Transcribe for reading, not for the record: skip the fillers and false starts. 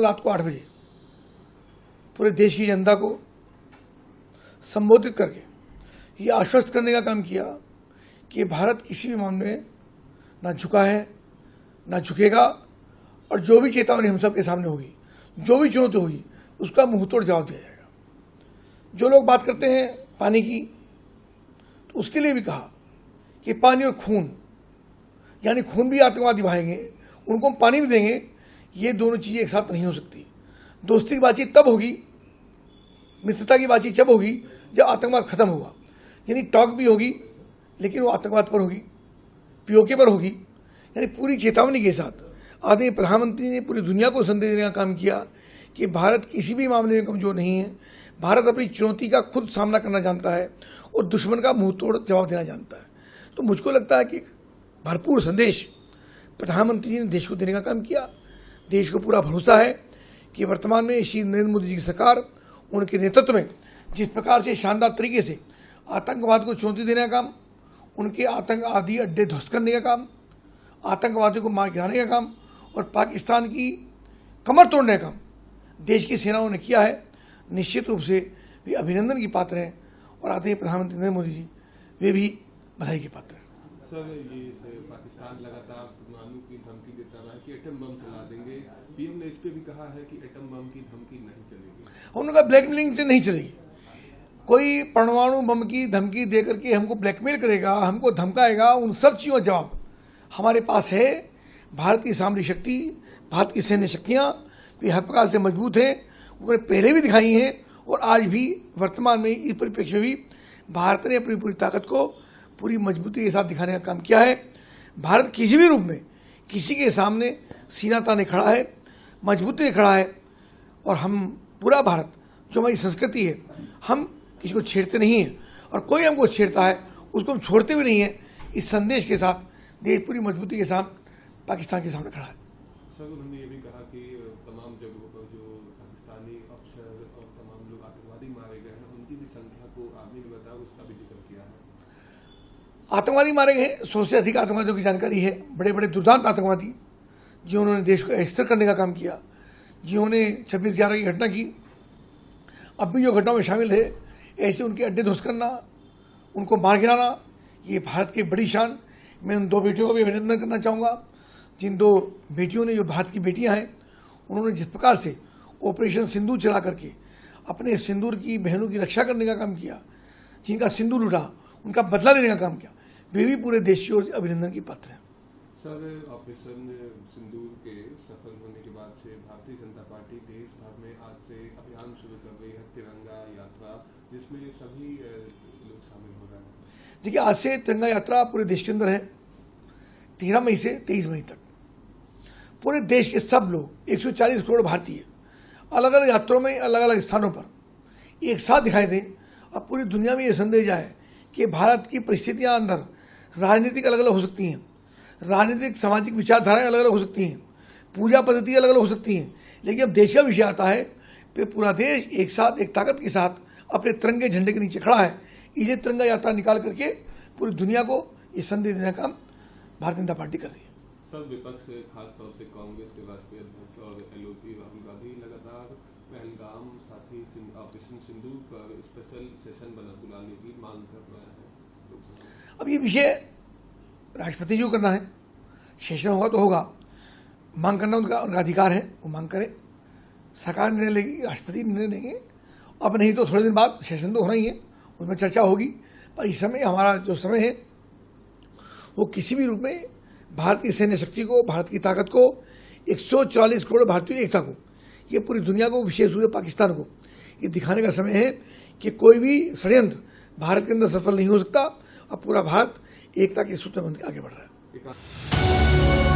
रात को 8 बजे पूरे देश की जनता को संबोधित करके ये आश्वस्त करने का काम किया कि भारत किसी भी मामले में ना झुका है ना झुकेगा, और जो भी चेतावनी हम सब के सामने होगी, जो भी चुनौती होगी, उसका मुंहतोड़ जवाब दिया जाएगा। जो लोग बात करते हैं पानी की, तो उसके लिए भी कहा कि पानी और खून, यानी खून भी आतंकवादी बहाएंगे, उनको हम पानी भी देंगे, ये दोनों चीज़ें एक साथ नहीं हो सकती। दोस्ती की बातचीत तब होगी, मित्रता की बातचीत जब होगी जब आतंकवाद खत्म होगा। यानी टॉक भी होगी लेकिन वो आतंकवाद पर होगी, पीओके पर होगी। यानी पूरी चेतावनी के साथ आदरणीय प्रधानमंत्री ने पूरी दुनिया को संदेश देने का काम किया कि भारत किसी भी मामले में कमजोर नहीं है। भारत अपनी चुनौती का खुद सामना करना जानता है और दुश्मन का मुंहतोड़ जवाब देना जानता है। तो मुझको लगता है कि भरपूर संदेश प्रधानमंत्री जी ने देश को देने का काम किया। देश को पूरा भरोसा है कि वर्तमान में श्री नरेंद्र मोदी जी की सरकार, उनके नेतृत्व में जिस प्रकार से शानदार तरीके से आतंकवाद को चुनौती देने का काम, उनके आतंकवादी अड्डे ध्वस्त करने का काम, आतंकवादियों को मार गिराने का काम और पाकिस्तान की कमर तोड़ने का काम देश की सेनाओं ने किया है, निश्चित रूप से वे अभिनंदन की पात्र हैं। और आदरणीय प्रधानमंत्री नरेंद्र मोदी जी वे भी बधाई के पात्र हैं। सर, ये पाकिस्तान लगातार परमाणु की धमकी देता रहा है कि एटम बम चला देंगे। पीएम ने इस पे भी कहा है कि एटम बम की धमकी नहीं चलेगी। उन्होंने कहा ब्लैकमेलिंग से नहीं चलेगी। कोई परमाणु बम की धमकी देकर के हमको ब्लैकमेल करेगा, हमको धमकाएगा, उन सब चीज़ों का जवाब हमारे पास है। भारत की सामरिक शक्ति, भारत की सैन्य शक्तियाँ भी हर प्रकार से मजबूत हैं। उन्होंने पहले भी दिखाई हैं और आज भी वर्तमान में इस परिप्रेक्ष्य में भी भारत ने अपनी पूरी ताकत को पूरी मजबूती के साथ दिखाने का काम किया है। भारत किसी भी रूप में किसी के सामने सीना ताने खड़ा है, मजबूती से खड़ा है। और हम पूरा भारत, जो हमारी संस्कृति है, हम किसी को छेड़ते नहीं हैं और कोई हमको छेड़ता है उसको हम छोड़ते भी नहीं हैं। इस संदेश के साथ देश पूरी मजबूती के साथ पाकिस्तान के सामने खड़ा है। सर, उन्होंने ये भी कहा कि तमाम जगहों पर जो पाकिस्तानी अफसर और तमाम लोग आतंकवादी मारे गए हैं, उनकी भी संख्या को आपने भी बताया, उसका भी जिक्र किया है। आतंकवादी मारे गए 100 से अधिक आतंकवादियों की जानकारी है। बड़े बड़े दुर्दांत आतंकवादी जिन्होंने देश को अस्थिर करने का काम किया, जिन्होंने 26/11 की घटना की, अब भी जो घटनाओं में शामिल है, ऐसे उनके अड्डे ध्वस्त करना, उनको मार गिराना, ये भारत की बड़ी शान। मैं उन 2 बेटियों का भी अभिनंदन करना चाहूँगा, जिन 2 बेटियों ने, जो भारत की बेटियां हैं, उन्होंने जिस प्रकार से ऑपरेशन सिंदूर चला करके अपने सिंदूर की बहनों की रक्षा करने का काम किया, जिनका सिंदूर उठा उनका बदला लेने का काम किया, वे भी पूरे देश की ओर से अभिनंदन की पात्र हैं। सर, ऑपरेशन सिंदूर के सफल होने के बाद से भारतीय जनता पार्टी देश भर में आज से अभियान शुरू कर रही है, तिरंगा यात्रा, जिसमें सभी लोग शामिल हो रहे हैं। देखिए, आज से तिरंगा यात्रा पूरे देश के अंदर है। 13 मई से 23 मई तक पूरे देश के सब लोग, 140 करोड़ भारतीय, अलग अलग यात्राओं में अलग अलग स्थानों पर एक साथ दिखाई दें और पूरी दुनिया में ये संदेश आए कि भारत की परिस्थितियां अंदर राजनीतिक अलग अलग हो सकती हैं, राजनीतिक सामाजिक विचारधाराएं अलग अलग हो सकती हैं, पूजा पद्धति अलग अलग हो सकती हैं, लेकिन अब देश का विषय आता है फिर पूरा देश एक साथ, एक ताकत के साथ अपने तिरंगे झंडे के नीचे खड़ा है। ये तिरंगा यात्रा निकाल करके पूरी दुनिया को ये संदेश देने का काम भारतीय जनता पार्टी कर रही है। सर, विपक्ष खासतौर से कांग्रेस के राष्ट्रीय अध्यक्ष और एलओपी राहुल गांधी लगातार पहलगाम साथी ऑपरेशन सिंदूर पर स्पेशल सेशन बुलाने की मांग कर रहे हैं। अब ये विषय राष्ट्रपति जी को करना है, सेशन होगा तो होगा, मांग करना उनका अधिकार है, वो मांग करें, सरकार निर्णय लेगी, राष्ट्रपति निर्णय लेंगे। अब नहीं तो थोड़े दिन बाद सेशन तो होना ही है, उसमें चर्चा होगी। पर इस समय हमारा जो समय है वो किसी भी रूप में भारत की सैन्य शक्ति को, भारत की ताकत को, 140 करोड़ भारतीय एकता को, ये पूरी दुनिया को, विशेष रूप से पाकिस्तान को ये दिखाने का समय है कि कोई भी षड्यंत्र भारत के अंदर सफल नहीं हो सकता। अब पूरा भारत एकता के सूत्र में आगे बढ़ रहा है।